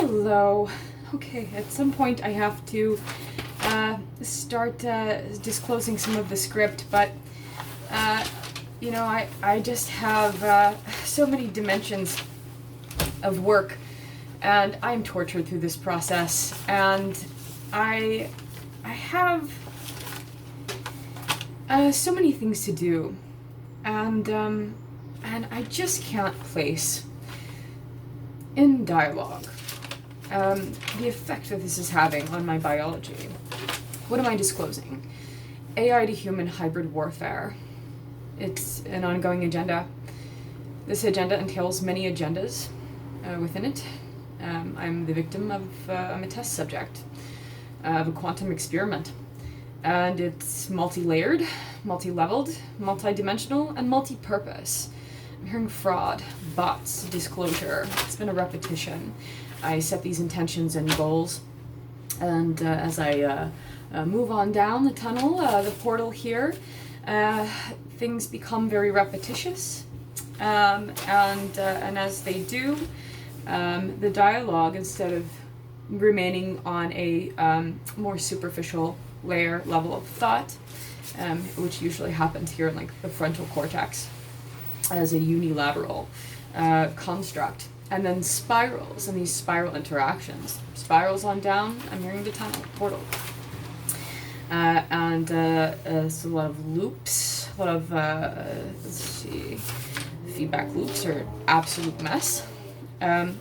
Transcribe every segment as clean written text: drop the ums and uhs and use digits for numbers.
Hello. Okay, at some point I have to start disclosing some of the script, but I just have so many dimensions of work, and I'm tortured through this process, and I have so many things to do, and I just can't place in dialogue the effect that this is having on my biology. What am I disclosing? AI to human hybrid warfare. It's an ongoing agenda. This agenda entails many agendas within it. I'm the victim of, I'm a test subject of a quantum experiment. And it's multi-layered, multi-leveled, multi-dimensional, and multi-purpose. I'm hearing fraud, bots, disclosure. It's been a repetition. I set these intentions and goals, and as I move on down the tunnel, the portal here, things become very repetitious, and as they do, the dialogue, instead of remaining on a more superficial level of thought, which usually happens here in like the frontal cortex as a unilateral construct, and then spirals, and these spiral interactions. Spirals on down, I'm hearing the tunnel, portal. And it's a lot of loops, a lot of, let's see, feedback loops are absolute mess. And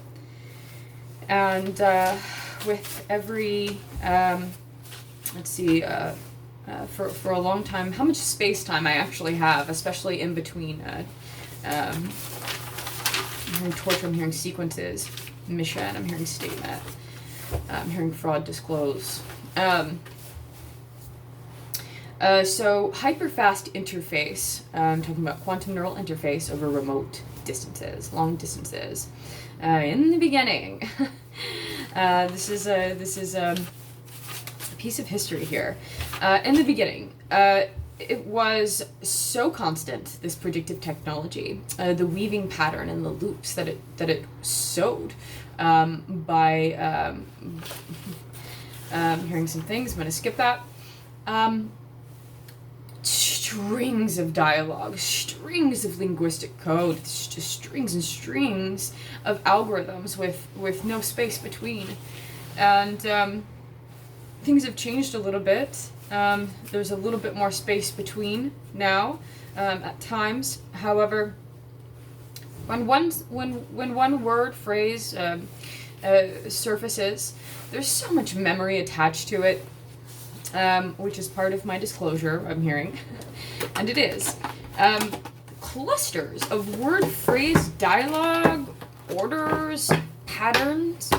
with every, let's see, for a long time, how much space-time I actually have, especially in between, I'm hearing torture, I'm hearing sequences, mission, I'm hearing statement, I'm hearing fraud, disclose. So hyperfast interface, I'm talking about quantum neural interface over remote distances, long distances. In the beginning, this is a piece of history here. In the beginning, it was so constant, this predictive technology, the weaving pattern and the loops that it sewed by hearing some things. I'm going to skip that. Strings of dialogue, strings of linguistic code, just strings and strings of algorithms with no space between. And things have changed a little bit. There's a little bit more space between now at times. However, when one word, phrase surfaces, there's so much memory attached to it, which is part of my disclosure, I'm hearing. And it is. Clusters of word, phrase, dialogue, orders, patterns,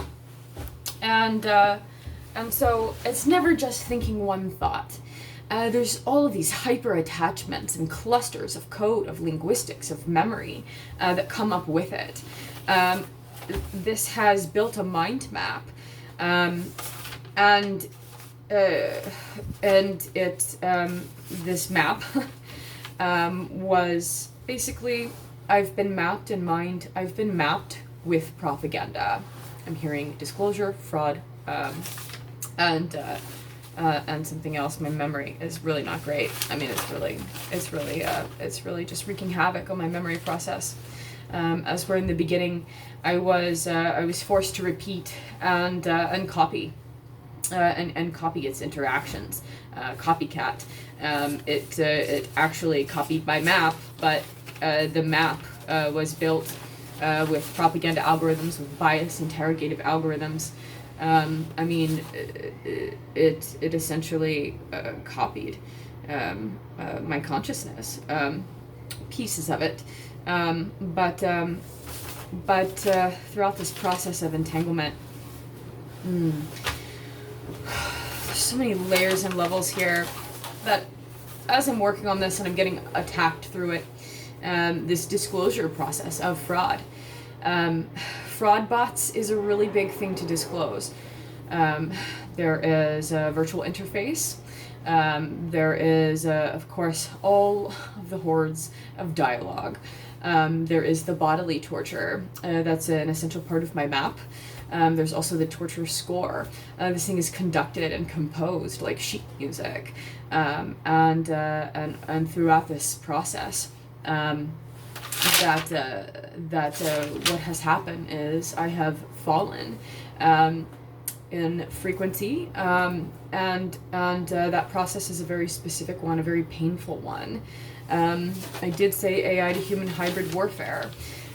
and so it's never just thinking one thought. There's all of these hyper attachments and clusters of code, of linguistics, of memory that come up with it. This has built a mind map, and it this map was basically, I've been mapped in mind. I've been mapped with propaganda. I'm hearing disclosure, fraud, and something else. My memory is really not great. I mean, it's really just wreaking havoc on my memory process. As we're in the beginning, I was forced to repeat and copy. And copy its interactions, copycat. It actually copied my map, but the map was built with propaganda algorithms, with bias interrogative algorithms. I mean, it essentially copied my consciousness, pieces of it, but throughout this process of entanglement, so many layers and levels here that as I'm working on this and I'm getting attacked through it, this disclosure process of fraud. Fraud bots is a really big thing to disclose. There is a virtual interface. There is, of course, all of the hordes of dialogue. There is the bodily torture. That's an essential part of my map. There's also the torture score. This thing is conducted and composed like sheet music, and throughout this process, what has happened is I have fallen in frequency, and that process is a very specific one, a very painful one. I did say AI to human hybrid warfare,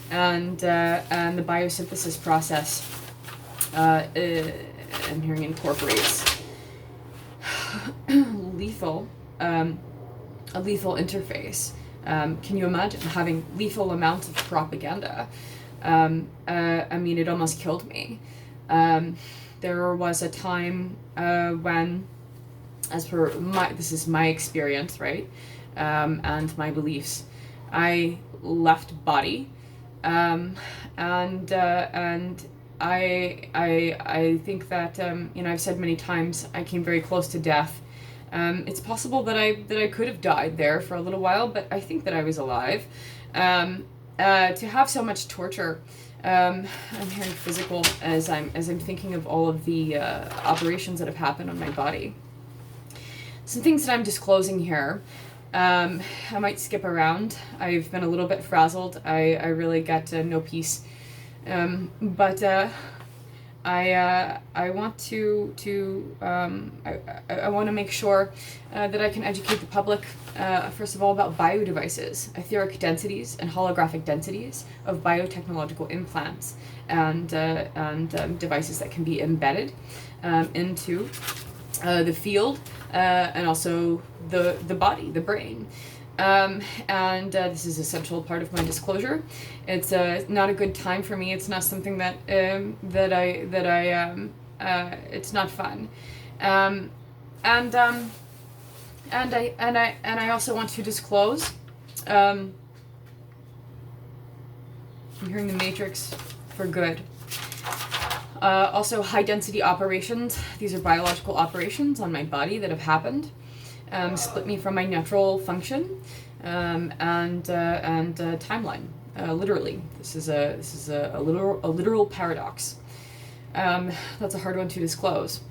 and the biosynthesis process. I'm hearing incorporates lethal, a lethal interface. Can you imagine having lethal amounts of propaganda? I mean, it almost killed me. There was a time when, as per this is my experience, right, and my beliefs, I left body, and I think that I've said many times I came very close to death. It's possible that I could have died there for a little while, but I think that I was alive. To have so much torture, I'm hearing physical as I'm thinking of all of the operations that have happened on my body. Some things that I'm disclosing here. I might skip around. I've been a little bit frazzled. I really get no peace. But I want I want to make sure that I can educate the public, first of all, about biodevices, etheric densities and holographic densities of biotechnological implants, and devices that can be embedded into the field, and also the body, the brain. This is an essential part of my disclosure. It's not a good time for me. It's not something that it's not fun. And I also want to disclose. I'm hearing the Matrix for good. Also, high density operations. These are biological operations on my body that have happened. Split me from my natural function, and timeline. Literally, this is a literal paradox. That's a hard one to disclose.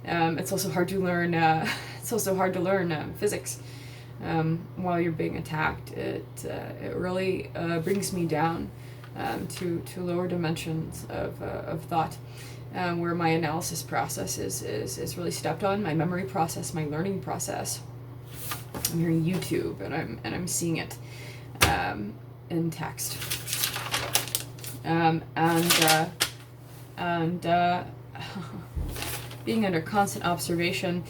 It's also hard to learn. Physics while you're being attacked. It really brings me down to lower dimensions of thought. Where my analysis process is really stepped on, my memory process, my learning process. I'm hearing YouTube, and I'm seeing it in text, being under constant observation.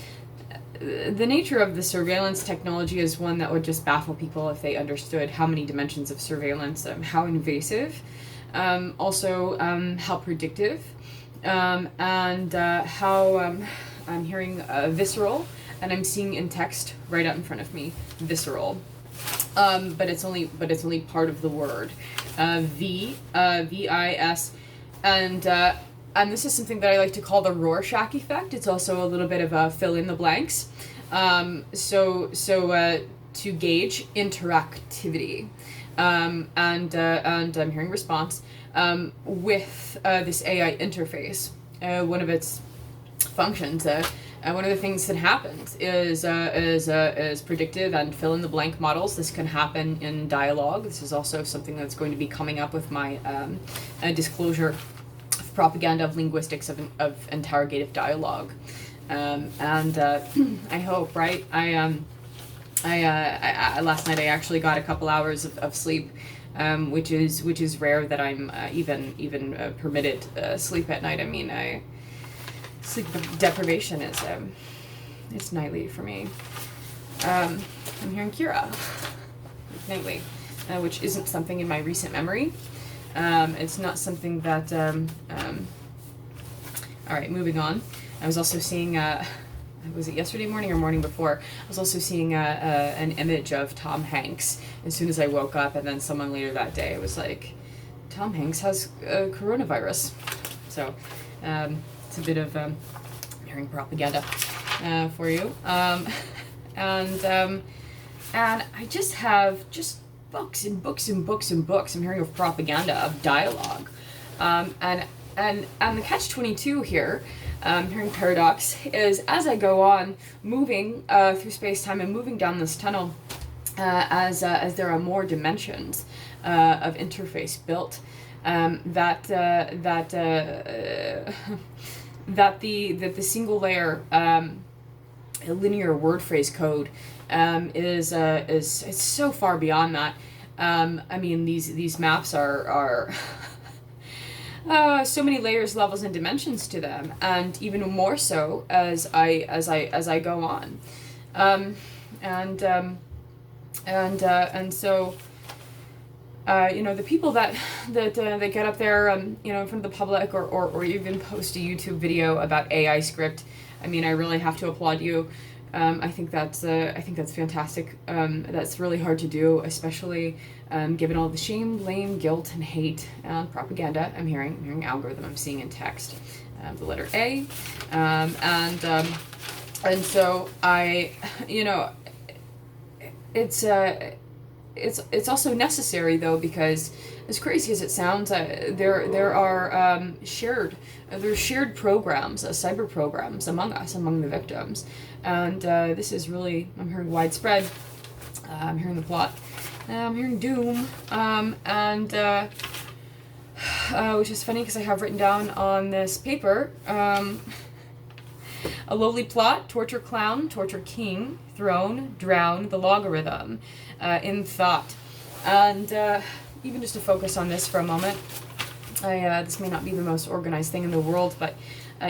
The nature of the surveillance technology is one that would just baffle people if they understood how many dimensions of surveillance, how invasive, also how predictive, and how I'm hearing visceral. And I'm seeing in text right out in front of me, visceral. But it's only part of the word, VIS, and this is something that I like to call the Rorschach effect. It's also a little bit of a fill in the blanks, so to gauge interactivity, and I'm hearing response with this AI interface. One of its functions. One of the things that happens is predictive and fill in the blank models. This can happen in dialogue. This is also something that's going to be coming up with my disclosure of propaganda of linguistics of interrogative dialogue, and I hope, right? I last night I actually got a couple hours of sleep, which is rare that I'm even permitted sleep at night. I mean, sleep deprivation is it's nightly for me. I'm hearing Kira nightly, which isn't something in my recent memory. It's not something that. All right, moving on. I was also seeing. Was it yesterday morning or morning before? I was also seeing an image of Tom Hanks as soon as I woke up, and then someone later that day was like, Tom Hanks has coronavirus. So. It's a bit of hearing propaganda for you, and I just have books and books and books and books. I'm hearing of propaganda, of dialogue, and the catch-22 here, hearing paradox, is as I go on moving through space-time and moving down this tunnel, as there are more dimensions of interface built, that the single layer linear word phrase code is so far beyond that. I mean, these maps are so many layers, levels, and dimensions to them, and even more so as I go on, and so. The people that get up there, in front of the public, or even post a YouTube video about AI script. I mean, I really have to applaud you. I think that's fantastic. That's really hard to do, especially given all the shame, blame, guilt, and hate and propaganda. I'm hearing algorithm. I'm seeing in text, the letter A, and so it's also necessary, though, because as crazy as it sounds, there are shared programs, cyber programs among the victims, and this is really, I'm hearing widespread. I'm hearing the plot. I'm hearing doom, which is funny because I have written down on this paper. A lowly plot, torture clown, torture king, throne, drown, the logarithm, in thought. And even just to focus on this for a moment, this may not be the most organized thing in the world, but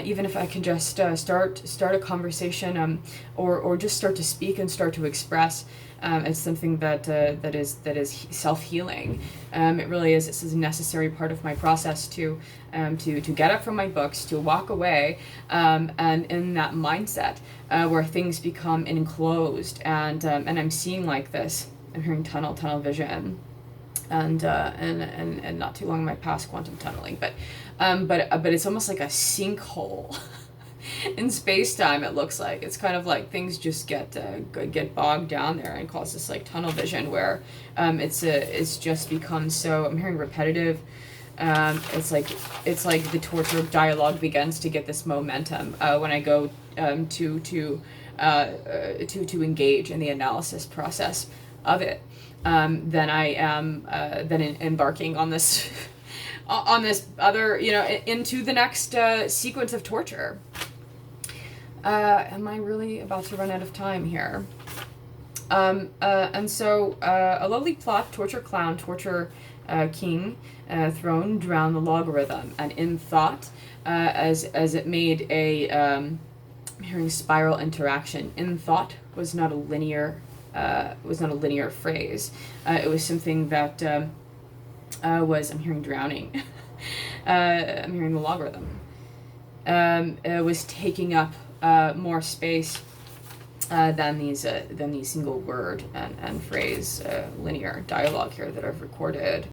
even if I can just start a conversation, or just start to speak and start to express, it's something that is self-healing. It really is. This is a necessary part of my process to get up from my books, to walk away, and in that mindset where things become enclosed, and I'm seeing like this. I'm hearing tunnel vision, and not too long in my past quantum tunneling, but it's almost like a sinkhole. In space-time, it looks like it's kind of like things just get bogged down there and cause this like tunnel vision where it's just become so, I'm hearing repetitive. It's like the torture of dialogue begins to get this momentum when I go to engage in the analysis process of it. Then I am embarking on this on this other, into the next sequence of torture. Am I really about to run out of time here? And so a lowly plot, torture clown, torture king, throne, drown, the logarithm, and in thought, as it made a I'm hearing spiral interaction. In thought was not a linear phrase. It was something that was, I'm hearing drowning. I'm hearing the logarithm. It was taking up more space than these single word and phrase linear dialogue here that I've recorded.